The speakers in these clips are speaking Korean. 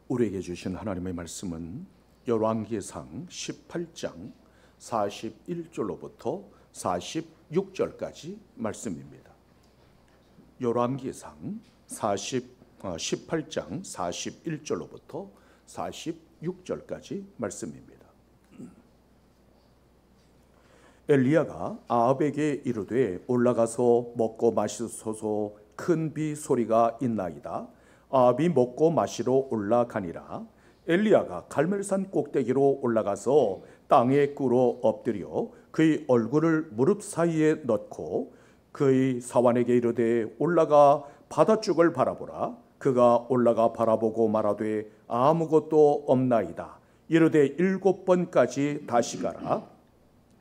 우리에게 주신 하나님의 말씀은 열왕기상 18장 41절로부터 46절까지 말씀입니다. 열왕기상 18장 41절로부터 46절까지 말씀입니다. 엘리야가 아합에게 이르되 올라가서 먹고 마시소서, 큰 비 소리가 있나이다. 아합이 먹고 마시러 올라가니라. 엘리야가 갈멜산 꼭대기로 올라가서 땅에 꿇어 엎드려 그의 얼굴을 무릎 사이에 넣고 그의 사환에게 이르되 올라가 바다쪽을 바라보라. 그가 올라가 바라보고 말하되 아무것도 없나이다. 이르되 7번까지 다시 가라.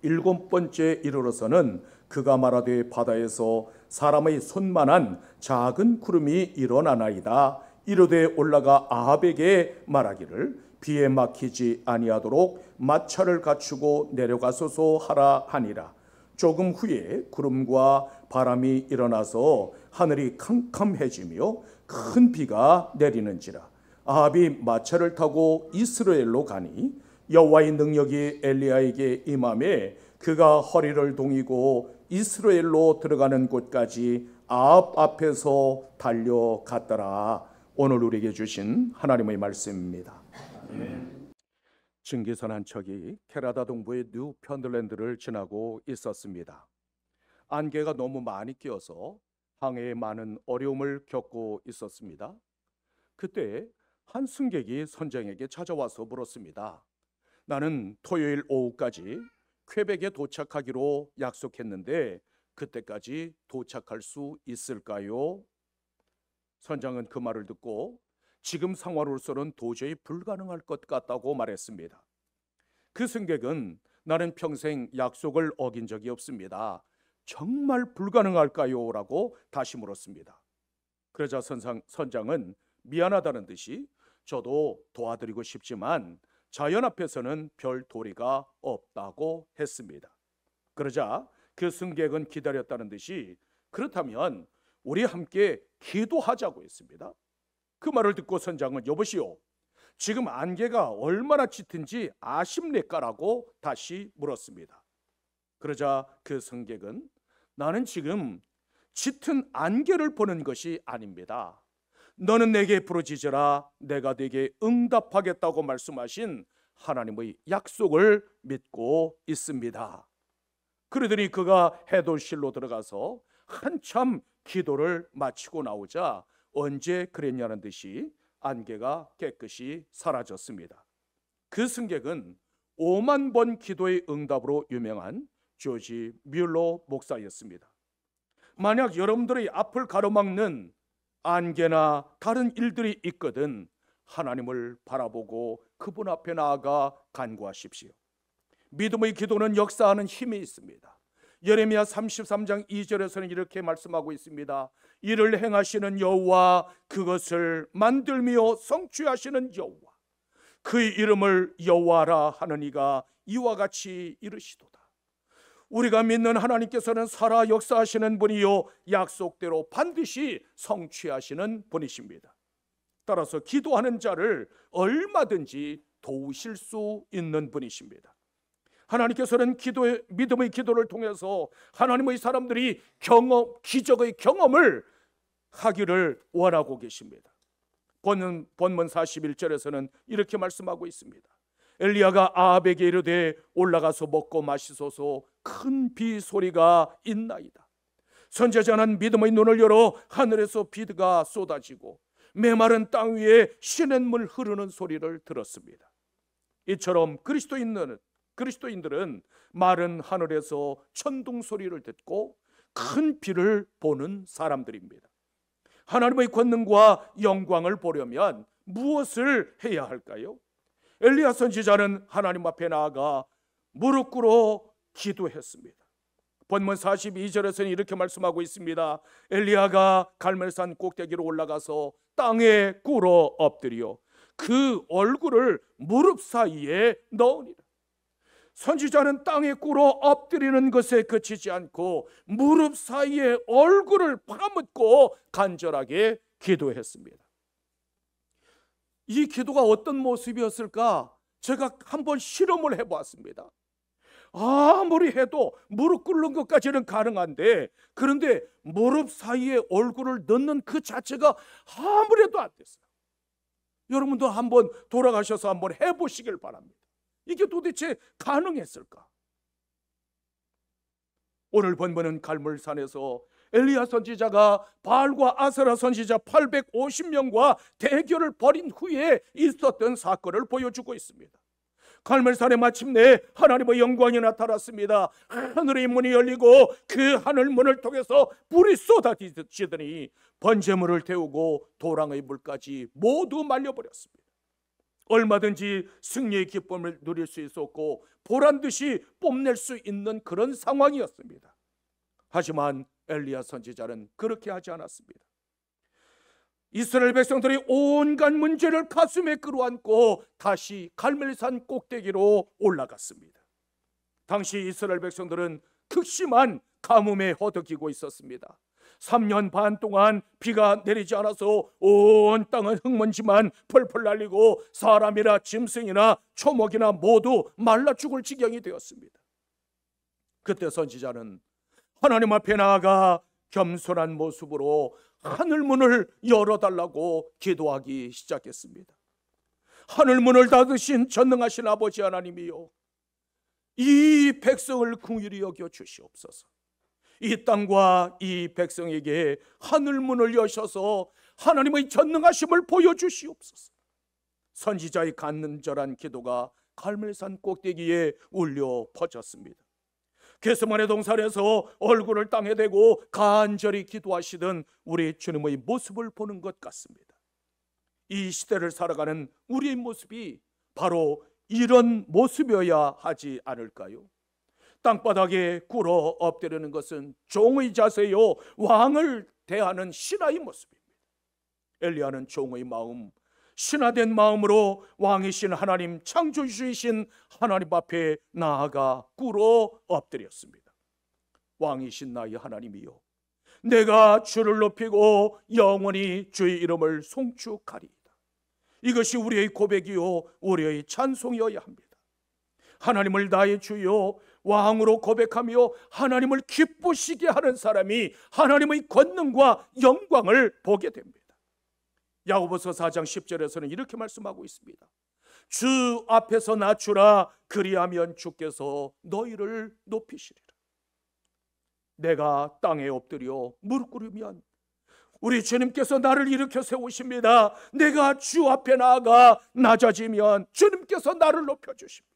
7번째 이르러서는 그가 말하되 바다에서 사람의 손만한 작은 구름이 일어나나이다. 이르되 올라가 아합에게 말하기를 비에 막히지 아니하도록 마차를 갖추고 내려가소서 하라 하니라. 조금 후에 구름과 바람이 일어나서 하늘이 캄캄해지며 큰 비가 내리는지라. 아합이 마차를 타고 이스라엘로 가니 여호와의 능력이 엘리야에게 임하매 그가 허리를 동이고 이스라엘로 들어가는 곳까지 아합 앞에서 달려갔더라. 오늘 우리에게 주신 하나님의 말씀입니다. 증기선 한 척이 캐나다 동부의 뉴펀들랜드를 지나고 있었습니다. 안개가 너무 많이 끼어서 항해에 많은 어려움을 겪고 있었습니다. 그때 한 승객이 선장에게 찾아와서 물었습니다. 나는 토요일 오후까지 퀘벡에 도착하기로 약속했는데 그때까지 도착할 수 있을까요? 선장은 그 말을 듣고 지금 상황으로서는 도저히 불가능할 것 같다고 말했습니다. 그 승객은 나는 평생 약속을 어긴 적이 없습니다. 정말 불가능할까요? 라고 다시 물었습니다. 그러자 선장은 미안하다는 듯이 저도 도와드리고 싶지만 자연 앞에서는 별 도리가 없다고 했습니다. 그러자 그 승객은 기다렸다는 듯이 그렇다면 우리 함께 기도하자고 했습니다. 그 말을 듣고 선장은 여보시오, 지금 안개가 얼마나 짙은지 아십니까라고 다시 물었습니다. 그러자 그 승객은 나는 지금 짙은 안개를 보는 것이 아닙니다. 너는 내게 부르짖으라 내가 네게 응답하겠다고 말씀하신 하나님의 약속을 믿고 있습니다. 그러더니 그가 해돌실로 들어가서 한참 기도를 마치고 나오자 언제 그랬냐는 듯이 안개가 깨끗이 사라졌습니다. 그 승객은 5만 번 기도의 응답으로 유명한 조지 뮬러 목사였습니다. 만약 여러분들의 앞을 가로막는 안개나 다른 일들이 있거든 하나님을 바라보고 그분 앞에 나아가 간구하십시오. 믿음의 기도는 역사하는 힘이 있습니다. 예레미야 33장 2절에서는 이렇게 말씀하고 있습니다. 이를 행하시는 여호와, 그것을 만들며 성취하시는 여호와, 그의 이름을 여호와라 하는 이가 이와 같이 이르시도다. 우리가 믿는 하나님께서는 살아 역사하시는 분이요 약속대로 반드시 성취하시는 분이십니다. 따라서 기도하는 자를 얼마든지 도우실 수 있는 분이십니다. 하나님께서는 믿음의 기도를 통해서 하나님의 사람들이 기적의 경험을 하기를 원하고 계십니다. 본문 41절에서는 이렇게 말씀하고 있습니다. 엘리야가 아합에게 이르되 올라가서 먹고 마시소서, 큰 비 소리가 있나이다. 선지자는 믿음의 눈을 열어 하늘에서 비가 쏟아지고 메마른 땅 위에 시냇물 흐르는 소리를 들었습니다. 이처럼 그리스도인들은 마른 하늘에서 천둥 소리를 듣고 큰 비를 보는 사람들입니다. 하나님의 권능과 영광을 보려면 무엇을 해야 할까요? 엘리야 선지자는 하나님 앞에 나아가 무릎 꿇어 기도했습니다. 본문 42절에서는 이렇게 말씀하고 있습니다. 엘리야가 갈멜산 꼭대기로 올라가서 땅에 꿇어 엎드려 그 얼굴을 무릎 사이에 넣으니라. 선지자는 땅에 꿇어 엎드리는 것에 그치지 않고 무릎 사이에 얼굴을 파묻고 간절하게 기도했습니다. 이 기도가 어떤 모습이었을까? 제가 한번 실험을 해보았습니다. 아무리 해도 무릎 꿇는 것까지는 가능한데, 그런데 무릎 사이에 얼굴을 넣는 그 자체가 아무래도 안 됐어요. 여러분도 한번 돌아가셔서 한번 해보시길 바랍니다. 이게 도대체 가능했을까? 오늘 본문은 갈멜산에서 엘리야 선지자가 바알과 아세라 선지자 850명과 대결을 벌인 후에 있었던 사건을 보여주고 있습니다. 갈멜산에 마침내 하나님의 영광이 나타났습니다. 하늘의 문이 열리고 그 하늘 문을 통해서 불이 쏟아지더니 번제물을 태우고 도랑의 물까지 모두 말려버렸습니다. 얼마든지 승리의 기쁨을 누릴 수 있었고 보란듯이 뽐낼 수 있는 그런 상황이었습니다. 하지만 엘리야 선지자는 그렇게 하지 않았습니다. 이스라엘 백성들이 온갖 문제를 가슴에 끌어안고 다시 갈멜산 꼭대기로 올라갔습니다. 당시 이스라엘 백성들은 극심한 가뭄에 허덕이고 있었습니다. 3년 반 동안 비가 내리지 않아서 온 땅은 흙먼지만 펄펄 날리고 사람이나 짐승이나 초목이나 모두 말라 죽을 지경이 되었습니다. 그때 선지자는 하나님 앞에 나아가 겸손한 모습으로 하늘문을 열어달라고 기도하기 시작했습니다. 하늘문을 닫으신 전능하신 아버지 하나님이요, 이 백성을 긍휼히 여겨 주시옵소서. 이 땅과 이 백성에게 하늘문을 여셔서 하나님의 전능하심을 보여주시옵소서. 선지자의 간절한 기도가 갈멜산 꼭대기에 울려 퍼졌습니다. 겟세마네 동산에서 얼굴을 땅에 대고 간절히 기도하시던 우리 주님의 모습을 보는 것 같습니다. 이 시대를 살아가는 우리의 모습이 바로 이런 모습이어야 하지 않을까요? 땅바닥에 꿇어 엎드리는 것은 종의 자세요, 왕을 대하는 신하의 모습입니다. 엘리야는 종의 마음, 신하된 마음으로 왕이신 하나님, 창조주이신 하나님 앞에 나아가 꿇어 엎드렸습니다. 왕이신 나의 하나님이요, 내가 주를 높이고 영원히 주의 이름을 송축하리이다. 이것이 우리의 고백이요 우리의 찬송이어야 합니다. 하나님을 나의 주요 왕으로 고백하며 하나님을 기쁘시게 하는 사람이 하나님의 권능과 영광을 보게 됩니다. 야고보서 4장 10절에서는 이렇게 말씀하고 있습니다. 주 앞에서 낮추라, 그리하면 주께서 너희를 높이시리라. 내가 땅에 엎드려 무릎 꿇으면 우리 주님께서 나를 일으켜 세우십니다. 내가 주 앞에 나아가 낮아지면 주님께서 나를 높여주십니다.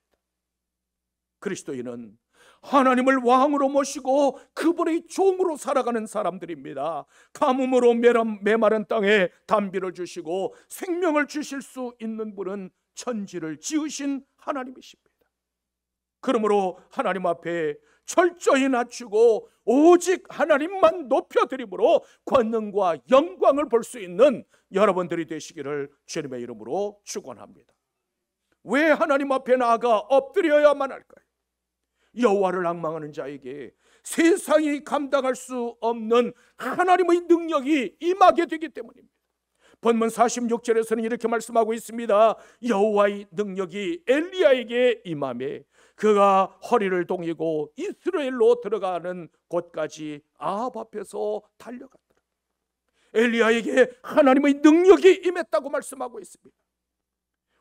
그리스도인은 하나님을 왕으로 모시고 그분의 종으로 살아가는 사람들입니다. 가뭄으로 메마른 땅에 단비를 주시고 생명을 주실 수 있는 분은 천지를 지으신 하나님이십니다. 그러므로 하나님 앞에 철저히 낮추고 오직 하나님만 높여드림으로 권능과 영광을 볼 수 있는 여러분들이 되시기를 주님의 이름으로 축원합니다. 왜 하나님 앞에 나아가 엎드려야만 할까요? 여호와를 앙망하는 자에게 세상이 감당할 수 없는 하나님의 능력이 임하게 되기 때문입니다. 본문 46절에서는 이렇게 말씀하고 있습니다. 여호와의 능력이 엘리야에게 임하매 그가 허리를 동이고 이스라엘로 들어가는 곳까지 아합 앞에서 달려갔더라. 엘리야에게 하나님의 능력이 임했다고 말씀하고 있습니다.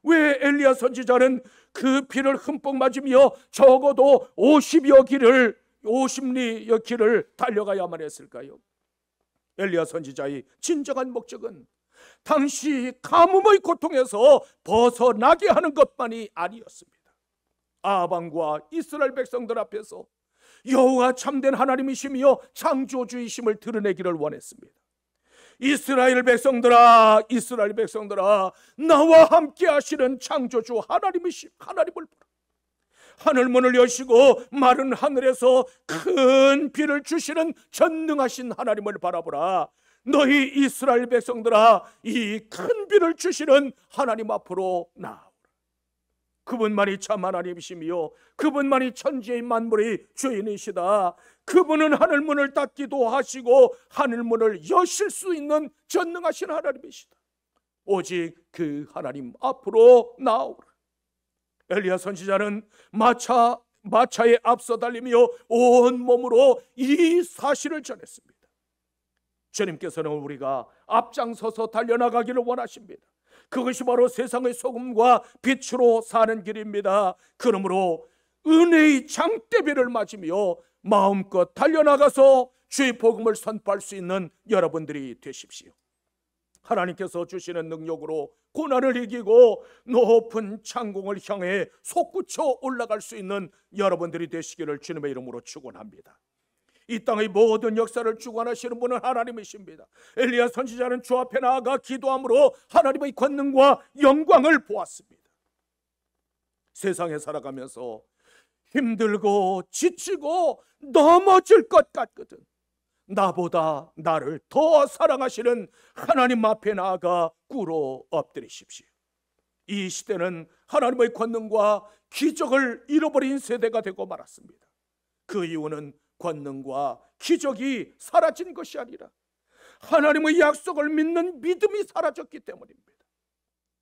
왜 엘리야 선지자는 그 비를 흠뻑 맞으며 적어도 50리의 길을 달려가야만 했을까요? 엘리야 선지자의 진정한 목적은 당시 가뭄의 고통에서 벗어나게 하는 것만이 아니었습니다. 아방과 이스라엘 백성들 앞에서 여호와 참된 하나님이시며 창조주이심을 드러내기를 원했습니다. 이스라엘 백성들아, 이스라엘 백성들아, 나와 함께 하시는 창조주 하나님을 보라. 하늘문을 여시고 마른 하늘에서 큰 비를 주시는 전능하신 하나님을 바라보라. 너희 이스라엘 백성들아, 이 큰 비를 주시는 하나님 앞으로 나아오라. 그분만이 참 하나님이시며 그분만이 천지의 만물의 주인이시다. 그분은 하늘문을 닫기도 하시고 하늘문을 여실 수 있는 전능하신 하나님이시다. 오직 그 하나님 앞으로 나오라. 엘리야 선지자는 마차에 앞서 달리며 온 몸으로 이 사실을 전했습니다. 주님께서는 우리가 앞장서서 달려나가기를 원하십니다. 그것이 바로 세상의 소금과 빛으로 사는 길입니다. 그러므로 은혜의 장대비를 맞으며 마음껏 달려나가서 주의 복음을 선포할 수 있는 여러분들이 되십시오. 하나님께서 주시는 능력으로 고난을 이기고 높은 창공을 향해 솟구쳐 올라갈 수 있는 여러분들이 되시기를 주님의 이름으로 축원합니다. 이 땅의 모든 역사를 주관하시는 분은 하나님이십니다. 엘리야 선지자는 주 앞에 나아가 기도함으로 하나님의 권능과 영광을 보았습니다. 세상에 살아가면서 힘들고 지치고 넘어질 것 같거든 나보다 나를 더 사랑하시는 하나님 앞에 나아가 꿇어 엎드리십시오. 이 시대는 하나님의 권능과 기적을 잃어버린 세대가 되고 말았습니다. 그 이유는 권능과 기적이 사라진 것이 아니라 하나님의 약속을 믿는 믿음이 사라졌기 때문입니다.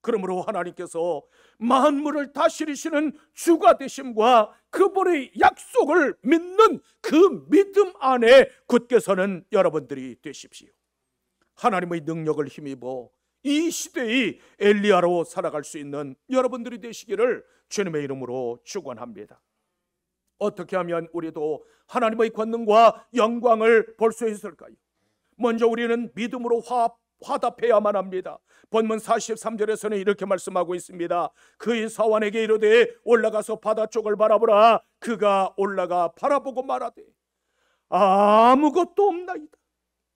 그러므로 하나님께서 만물을 다스리시는 주가 되심과 그분의 약속을 믿는 그 믿음 안에 굳게 서는 여러분들이 되십시오. 하나님의 능력을 힘입어 이 시대의 엘리야로 살아갈 수 있는 여러분들이 되시기를 주님의 이름으로 축원합니다. 어떻게 하면 우리도 하나님의 권능과 영광을 볼 수 있을까요? 먼저 우리는 믿음으로 화답해야만 합니다. 본문 43절에서는 이렇게 말씀하고 있습니다. 그의 사환에게 이르되 올라가서 바다 쪽을 바라보라. 그가 올라가 바라보고 말하되 아무것도 없나이다.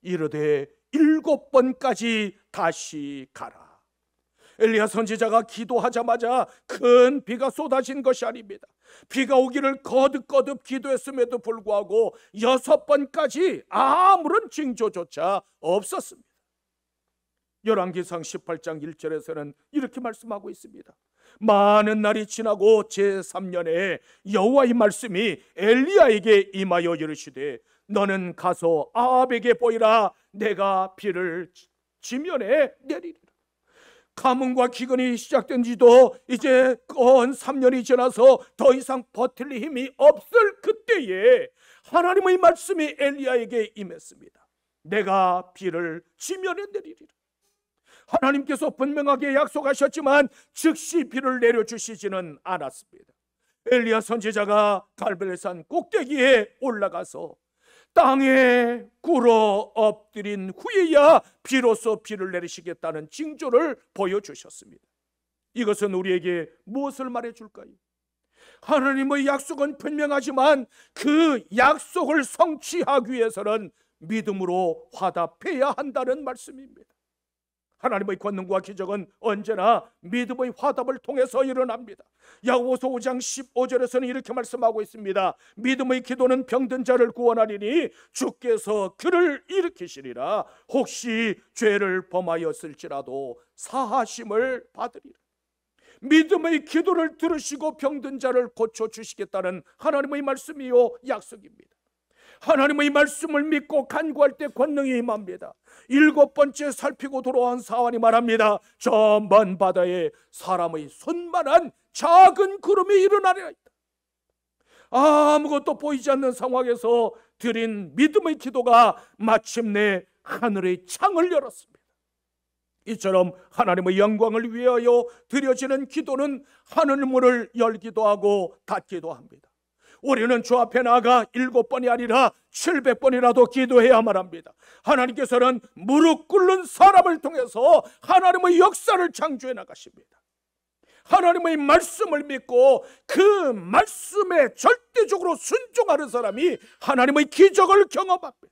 이르되 7번까지 다시 가라. 엘리야 선지자가 기도하자마자 큰 비가 쏟아진 것이 아닙니다. 비가 오기를 거듭거듭 기도했음에도 불구하고 6번까지 아무런 징조조차 없었습니다. 열왕기상 18장 1절에서는 이렇게 말씀하고 있습니다. 많은 날이 지나고 제3년에 여호와의 말씀이 엘리야에게 임하여 이르시되 너는 가서 아합에게 보이라. 내가 비를 지면에 내리리라. 가뭄과 기근이 시작된 지도 이제 건 3년이 지나서 더 이상 버틸 힘이 없을 그때에 하나님의 말씀이 엘리야에게 임했습니다. 내가 비를 지면에 내리리라. 하나님께서 분명하게 약속하셨지만 즉시 비를 내려주시지는 않았습니다. 엘리야 선지자가 갈멜산 꼭대기에 올라가서 땅에 꿇어 엎드린 후에야 비로소 비를 내리시겠다는 징조를 보여주셨습니다. 이것은 우리에게 무엇을 말해줄까요? 하나님의 약속은 분명하지만 그 약속을 성취하기 위해서는 믿음으로 화답해야 한다는 말씀입니다. 하나님의 권능과 기적은 언제나 믿음의 화답을 통해서 일어납니다. 야고보서 5장 15절에서는 이렇게 말씀하고 있습니다. 믿음의 기도는 병든 자를 구원하리니 주께서 그를 일으키시리라. 혹시 죄를 범하였을지라도 사하심을 받으리라. 믿음의 기도를 들으시고 병든 자를 고쳐주시겠다는 하나님의 말씀이요 약속입니다. 하나님의 말씀을 믿고 간구할 때 권능이 임합니다. 7번째 살피고 돌아온 사환이 말합니다. 저 먼 바다에 사람의 손만한 작은 구름이 일어나리라. 아무것도 보이지 않는 상황에서 드린 믿음의 기도가 마침내 하늘의 창을 열었습니다. 이처럼 하나님의 영광을 위하여 드려지는 기도는 하늘문을 열기도 하고 닫기도 합니다. 우리는 주 앞에 나가 7번이 아니라 700번이라도 기도해야만 합니다. 하나님께서는 무릎 꿇는 사람을 통해서 하나님의 역사를 창조해 나가십니다. 하나님의 말씀을 믿고 그 말씀에 절대적으로 순종하는 사람이 하나님의 기적을 경험합니다.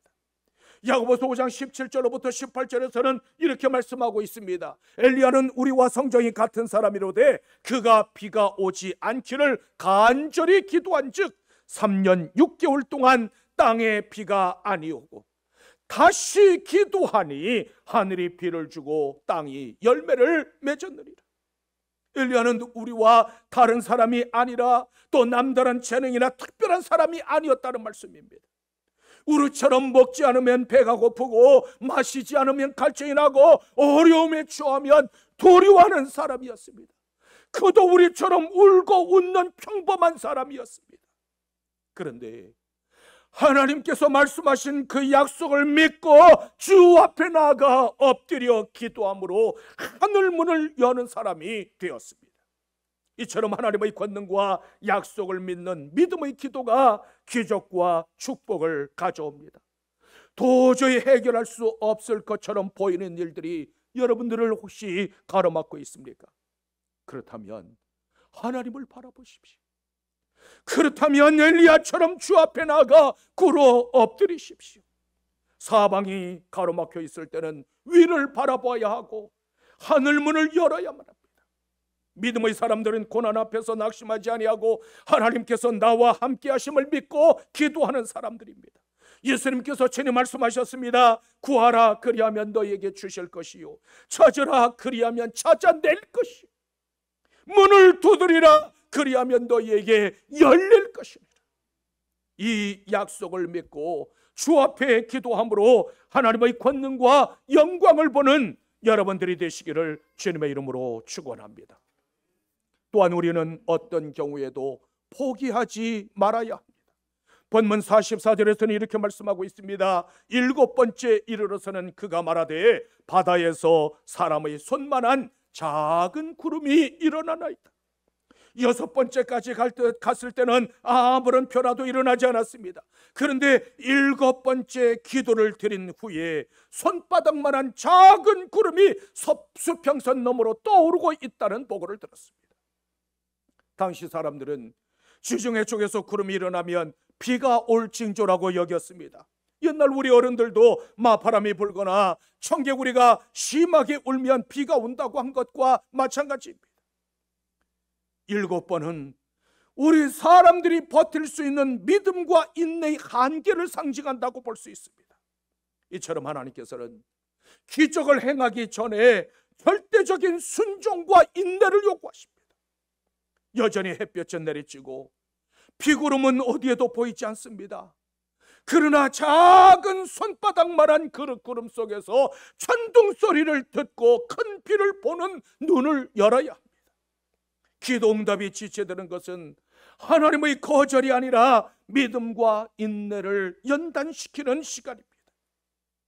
야고보서 5장 17절로부터 18절에서는 이렇게 말씀하고 있습니다. 엘리야는 우리와 성정이 같은 사람이로되 그가 비가 오지 않기를 간절히 기도한 즉 3년 6개월 동안 땅에 비가 아니오고 다시 기도하니 하늘이 비를 주고 땅이 열매를 맺었느니라. 엘리야는 우리와 다른 사람이 아니라 또 남다른 재능이나 특별한 사람이 아니었다는 말씀입니다. 우리처럼 먹지 않으면 배가 고프고 마시지 않으면 갈증이 나고 어려움에 처하면 두려워하는 사람이었습니다. 그도 우리처럼 울고 웃는 평범한 사람이었습니다. 그런데 하나님께서 말씀하신 그 약속을 믿고 주 앞에 나아가 엎드려 기도함으로 하늘 문을 여는 사람이 되었습니다. 이처럼 하나님의 권능과 약속을 믿는 믿음의 기도가 기적과 축복을 가져옵니다. 도저히 해결할 수 없을 것처럼 보이는 일들이 여러분들을 혹시 가로막고 있습니까? 그렇다면 하나님을 바라보십시오. 그렇다면 엘리야처럼 주 앞에 나가 꿇어 엎드리십시오. 사방이 가로막혀 있을 때는 위를 바라봐야 하고 하늘 문을 열어야만 합니다. 믿음의 사람들은 고난 앞에서 낙심하지 아니하고 하나님께서 나와 함께 하심을 믿고 기도하는 사람들입니다. 예수님께서 친히 말씀하셨습니다. 구하라 그리하면 너희에게 주실 것이요 찾으라 그리하면 찾아낼 것이요 문을 두드리라 그리하면 너희에게 열릴 것이니라. 이 약속을 믿고 주 앞에 기도함으로 하나님의 권능과 영광을 보는 여러분들이 되시기를 주님의 이름으로 축원합니다. 또한 우리는 어떤 경우에도 포기하지 말아야 합니다. 본문 44절에서는 이렇게 말씀하고 있습니다. 7번째 이르러서는 그가 말하되 바다에서 사람의 손만한 작은 구름이 일어나나이다. 6번째까지 갔을 때는 아무런 변화도 일어나지 않았습니다. 그런데 7번째 기도를 드린 후에 손바닥만한 작은 구름이 수평선 너머로 떠오르고 있다는 보고를 들었습니다. 당시 사람들은 지중해 쪽에서 구름이 일어나면 비가 올 징조라고 여겼습니다. 옛날 우리 어른들도 마바람이 불거나 청개구리가 심하게 울면 비가 온다고 한 것과 마찬가지입니다. 7번은 우리 사람들이 버틸 수 있는 믿음과 인내의 한계를 상징한다고 볼 수 있습니다. 이처럼 하나님께서는 기적을 행하기 전에 절대적인 순종과 인내를 요구하십니다. 여전히 햇볕은 내리쬐고 비구름은 어디에도 보이지 않습니다. 그러나 작은 손바닥만한 그 구름 속에서 천둥 소리를 듣고 큰 비를 보는 눈을 열어야 합니다. 기도 응답이 지체되는 것은 하나님의 거절이 아니라 믿음과 인내를 연단시키는 시간입니다.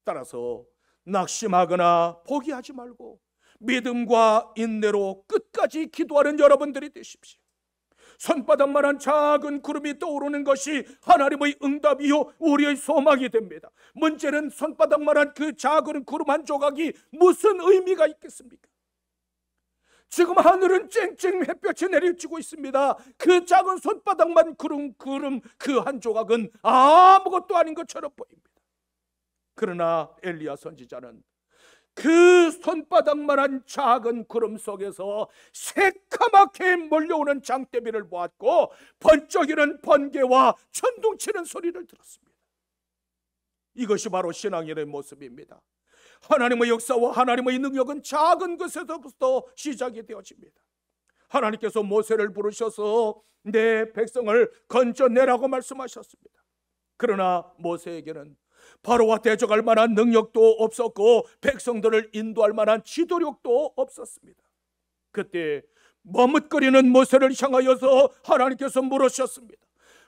따라서 낙심하거나 포기하지 말고 믿음과 인내로 끝까지 기도하는 여러분들이 되십시오. 손바닥만한 작은 구름이 떠오르는 것이 하나님의 응답이요 우리의 소망이 됩니다. 문제는 손바닥만한 그 작은 구름 한 조각이 무슨 의미가 있겠습니까? 지금 하늘은 쨍쨍 햇볕이 내리쬐고 있습니다. 그 작은 손바닥만 구름 그 한 조각은 아무것도 아닌 것처럼 보입니다. 그러나 엘리야 선지자는 그 손바닥만한 작은 구름 속에서 새까맣게 몰려오는 장대비를 보았고 번쩍이는 번개와 천둥치는 소리를 들었습니다. 이것이 바로 신앙인의 모습입니다. 하나님의 역사와 하나님의 능력은 작은 것에서부터 시작이 되어집니다. 하나님께서 모세를 부르셔서 내 백성을 건져내라고 말씀하셨습니다. 그러나 모세에게는 바로와 대적할 만한 능력도 없었고 백성들을 인도할 만한 지도력도 없었습니다. 그때 머뭇거리는 모세를 향하여서 하나님께서 물으셨습니다.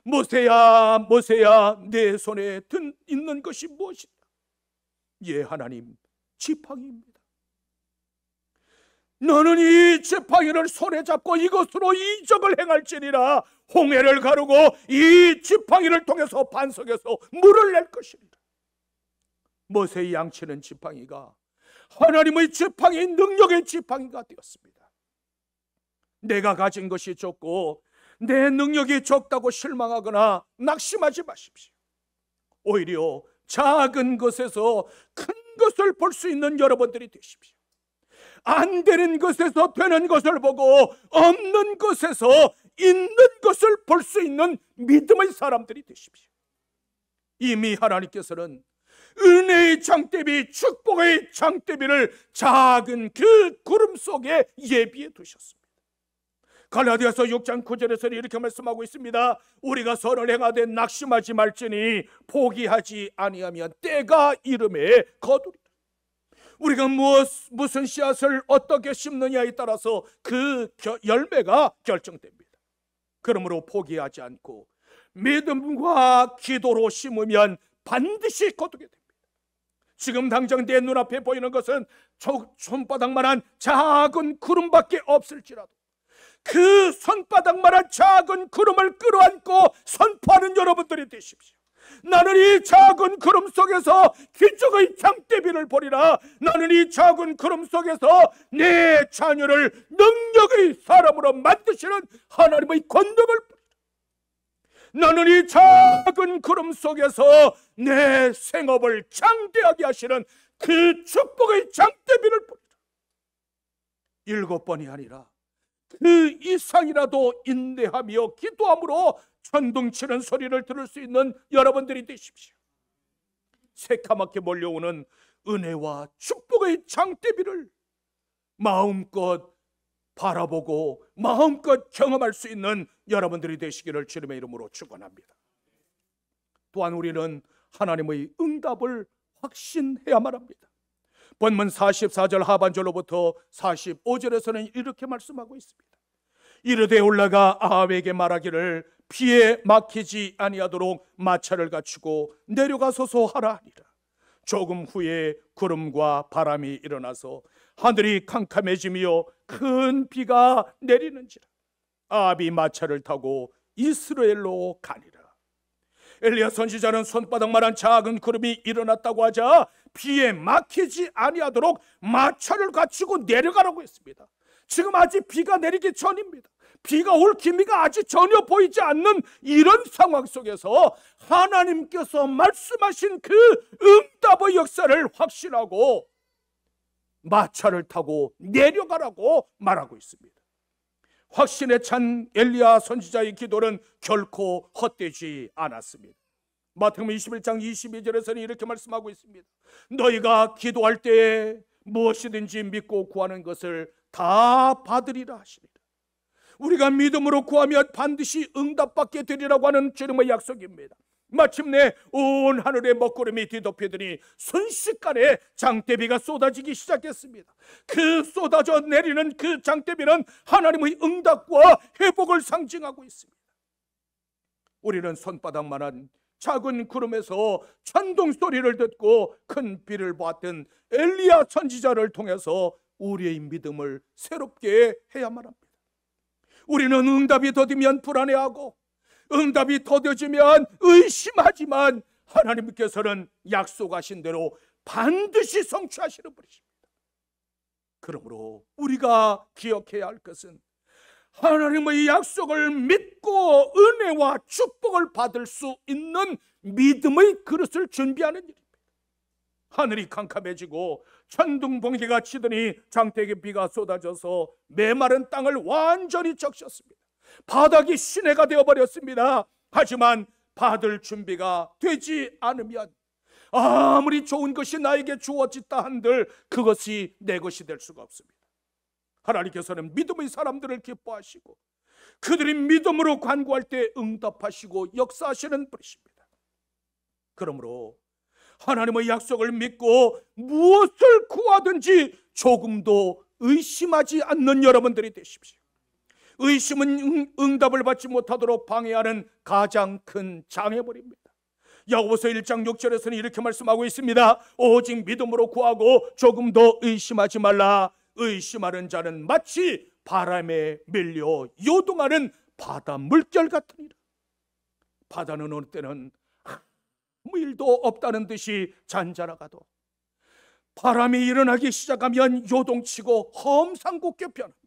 모세야 모세야 내 손에 있는 것이 무엇이냐? 예 하나님 지팡이입니다. 너는 이 지팡이를 손에 잡고 이것으로 이적을 행할지니라. 홍해를 가르고 이 지팡이를 통해서 반석에서 물을 낼 것이니라. 모세의 양치는 지팡이가 하나님의 지팡이, 능력의 지팡이가 되었습니다. 내가 가진 것이 적고 내 능력이 적다고 실망하거나 낙심하지 마십시오. 오히려 작은 것에서 큰 것을 볼 수 있는 여러분들이 되십시오. 안 되는 것에서 되는 것을 보고 없는 것에서 있는 것을 볼 수 있는 믿음의 사람들이 되십시오. 이미 하나님께서는 은혜의 장대비, 축복의 장대비를 작은 그 구름 속에 예비해 두셨습니다. 갈라디아서 6장 9절에서는 이렇게 말씀하고 있습니다. 우리가 선을 행하되 낙심하지 말지니 포기하지 아니하면 때가 이름에 거두리라. 우리가 무슨 씨앗을 어떻게 심느냐에 따라서 그 열매가 결정됩니다. 그러므로 포기하지 않고 믿음과 기도로 심으면 반드시 거두게 됩니다. 지금 당장 내 눈앞에 보이는 것은 손바닥만한 작은 구름밖에 없을지라도 그 손바닥만한 작은 구름을 끌어안고 선포하는 여러분들이 되십시오. 나는 이 작은 구름 속에서 기적의 장대비를 보리라. 나는 이 작은 구름 속에서 내 자녀를 능력의 사람으로 만드시는 하나님의 권능을 보리라. 나는 이 작은 구름 속에서 내 생업을 장대하게 하시는 그 축복의 장대비를 보리라. 7번이 아니라 그 이상이라도 인내하며 기도함으로 천둥치는 소리를 들을 수 있는 여러분들이 되십시오. 새카맣게 몰려오는 은혜와 축복의 장대비를 마음껏 바라보고 마음껏 경험할 수 있는 여러분들이 되시기를 주님의 이름으로 축원합니다. 또한 우리는 하나님의 응답을 확신해야만 합니다. 본문 44절 하반절로부터 45절에서는 이렇게 말씀하고 있습니다. 이르되 올라가 아합에게 말하기를 비에 막히지 아니하도록 마차를 갖추고 내려가소서 하라 하니라. 조금 후에 구름과 바람이 일어나서 하늘이 캄캄해지며 큰 비가 내리는지라. 아합이 마차를 타고 이스라엘로 가니라. 엘리야 선지자는 손바닥만한 작은 구름이 일어났다고 하자 비에 막히지 아니하도록 마차를 갖추고 내려가라고 했습니다. 지금 아직 비가 내리기 전입니다. 비가 올 기미가 아직 전혀 보이지 않는 이런 상황 속에서 하나님께서 말씀하신 그 응답의 역사를 확신하고 마차를 타고 내려가라고 말하고 있습니다. 확신에 찬 엘리야 선지자의 기도는 결코 헛되지 않았습니다. 마태복음 21장 22절에서는 이렇게 말씀하고 있습니다. 너희가 기도할 때에 무엇이든지 믿고 구하는 것을 다 받으리라 하시니라. 우리가 믿음으로 구하면 반드시 응답받게 되리라고 하는 주님의 약속입니다. 마침내 온 하늘의 먹구름이 뒤덮이더니 순식간에 장대비가 쏟아지기 시작했습니다. 그 쏟아져 내리는 그 장대비는 하나님의 응답과 회복을 상징하고 있습니다. 우리는 손바닥만한 작은 구름에서 천둥 소리를 듣고 큰 비를 보았던 엘리야 선지자를 통해서 우리의 믿음을 새롭게 해야만 합니다. 우리는 응답이 더디면 불안해하고 응답이 더뎌지면 의심하지만 하나님께서는 약속하신 대로 반드시 성취하시는 분이십니다. 그러므로 우리가 기억해야 할 것은 하나님의 약속을 믿고 은혜와 축복을 받을 수 있는 믿음의 그릇을 준비하는 일입니다. 하늘이 캄캄해지고 천둥 번개가 치더니 장대기 비가 쏟아져서 메마른 땅을 완전히 적셨습니다. 바닥이 시내가 되어버렸습니다. 하지만 받을 준비가 되지 않으면 아무리 좋은 것이 나에게 주어졌다 한들 그것이 내 것이 될 수가 없습니다. 하나님께서는 믿음의 사람들을 기뻐하시고 그들이 믿음으로 간구할 때 응답하시고 역사하시는 분이십니다. 그러므로 하나님의 약속을 믿고 무엇을 구하든지 조금도 의심하지 않는 여러분들이 되십시오. 의심은 응답을 받지 못하도록 방해하는 가장 큰 장애물입니다. 야고보서 1장 6절에서는 이렇게 말씀하고 있습니다. 오직 믿음으로 구하고 조금 더 의심하지 말라. 의심하는 자는 마치 바람에 밀려 요동하는 바다 물결 같으니라. 바다는 어느 때는 아무 일도 없다는 듯이 잔잔하가도 바람이 일어나기 시작하면 요동치고 험상궂게 변합니다.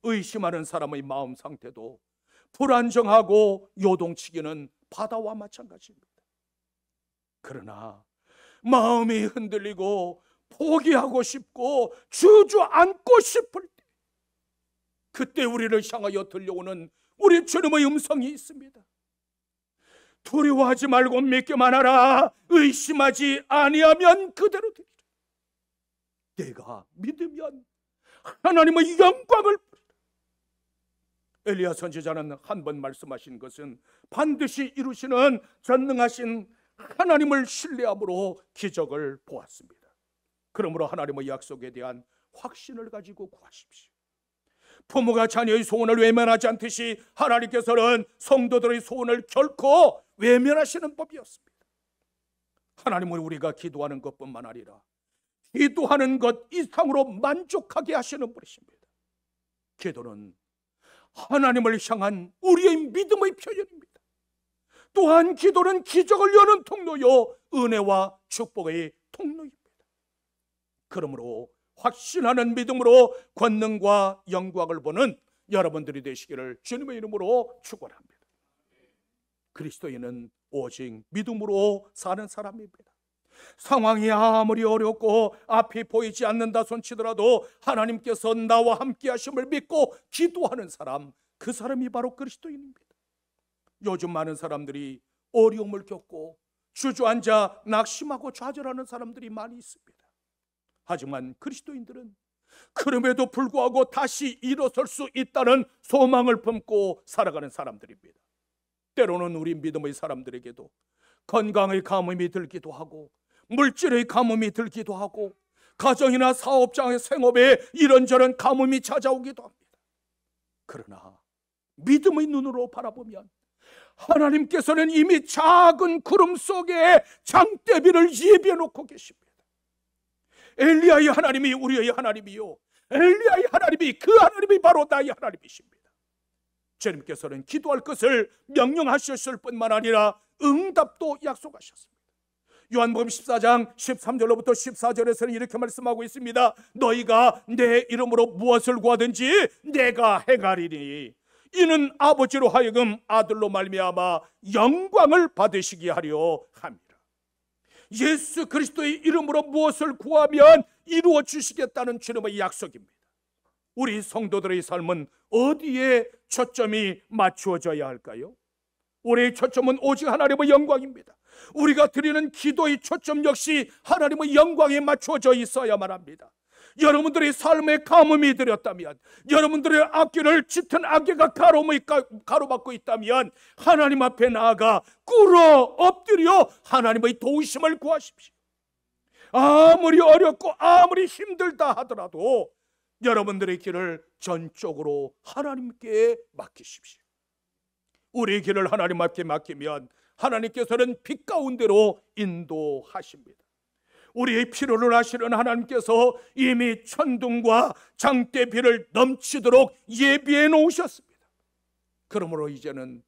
의심하는 사람의 마음 상태도 불안정하고 요동치기는 바다와 마찬가지입니다. 그러나 마음이 흔들리고 포기하고 싶고 주저앉고 싶을 때 그때 우리를 향하여 들려오는 우리 주님의 음성이 있습니다. 두려워하지 말고 믿기만 하라. 의심하지 아니하면 그대로 되리라. 내가 믿으면 하나님의 영광을 보리라. 엘리야 선지자는 한 번 말씀하신 것은 반드시 이루시는 전능하신 하나님을 신뢰함으로 기적을 보았습니다. 그러므로 하나님의 약속에 대한 확신을 가지고 구하십시오. 부모가 자녀의 소원을 외면하지 않듯이 하나님께서는 성도들의 소원을 결코 외면하시는 법이었습니다. 하나님은 우리가 기도하는 것뿐만 아니라 기도하는 것 이상으로 만족하게 하시는 분이십니다. 기도는 하나님을 향한 우리의 믿음의 표현입니다. 또한 기도는 기적을 여는 통로요, 은혜와 축복의 통로입니다. 그러므로 확신하는 믿음으로 권능과 영광을 보는 여러분들이 되시기를 주님의 이름으로 축원합니다. 그리스도인은 오직 믿음으로 사는 사람입니다. 상황이 아무리 어렵고 앞이 보이지 않는다 손치더라도 하나님께서 나와 함께 하심을 믿고 기도하는 사람, 그 사람이 바로 그리스도인입니다. 요즘 많은 사람들이 어려움을 겪고 주저앉아 낙심하고 좌절하는 사람들이 많이 있습니다. 하지만 그리스도인들은 그럼에도 불구하고 다시 일어설 수 있다는 소망을 품고 살아가는 사람들입니다. 때로는 우리 믿음의 사람들에게도 건강의 가뭄이 들기도 하고 물질의 가뭄이 들기도 하고 가정이나 사업장의 생업에 이런저런 가뭄이 찾아오기도 합니다. 그러나 믿음의 눈으로 바라보면 하나님께서는 이미 작은 구름 속에 장대비를 예비해 놓고 계십니다. 엘리야의 하나님이 우리의 하나님이요, 엘리야의 하나님이 그 하나님이 바로 나의 하나님이십니다. 주님께서는 기도할 것을 명령하셨을 뿐만 아니라 응답도 약속하셨습니다. 요한복음 14장 13절로부터 14절에서는 이렇게 말씀하고 있습니다. 너희가 내 이름으로 무엇을 구하든지 내가 행하리니 이는 아버지로 하여금 아들로 말미암아 영광을 받으시게 하려 함이라. 예수 그리스도의 이름으로 무엇을 구하면 이루어 주시겠다는 주님의 약속입니다. 우리 성도들의 삶은 어디에 초점이 맞추어져야 할까요? 우리의 초점은 오직 하나님의 영광입니다. 우리가 드리는 기도의 초점 역시 하나님의 영광에 맞추어져 있어야만 합니다. 여러분들의 삶에 가뭄이 들었다면, 여러분들의 앞길을 짙은 안개가 가로막고 있다면 하나님 앞에 나아가 꿇어 엎드려 하나님의 도우심을 구하십시오. 아무리 어렵고 아무리 힘들다 하더라도 여러분들의 길을 전적으로 하나님께 맡기십시오. 우리의 길을 하나님 앞에 맡기면 하나님께서는 빛 가운데로 인도하십니다. 우리의 필요를 아시는 하나님께서 이미 천둥과 장대비를 넘치도록 예비해 놓으셨습니다. 그러므로 이제는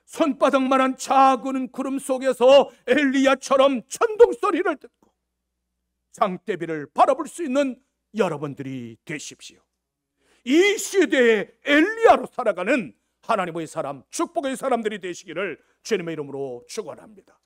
손바닥만한 작은 구름 속에서 엘리야처럼 천둥 소리를 듣고 장대비를 바라볼 수 있는 여러분들이 되십시오. 이 시대에 엘리야로 살아가는 하나님의 사람, 축복의 사람들이 되시기를 주님의 이름으로 축원합니다.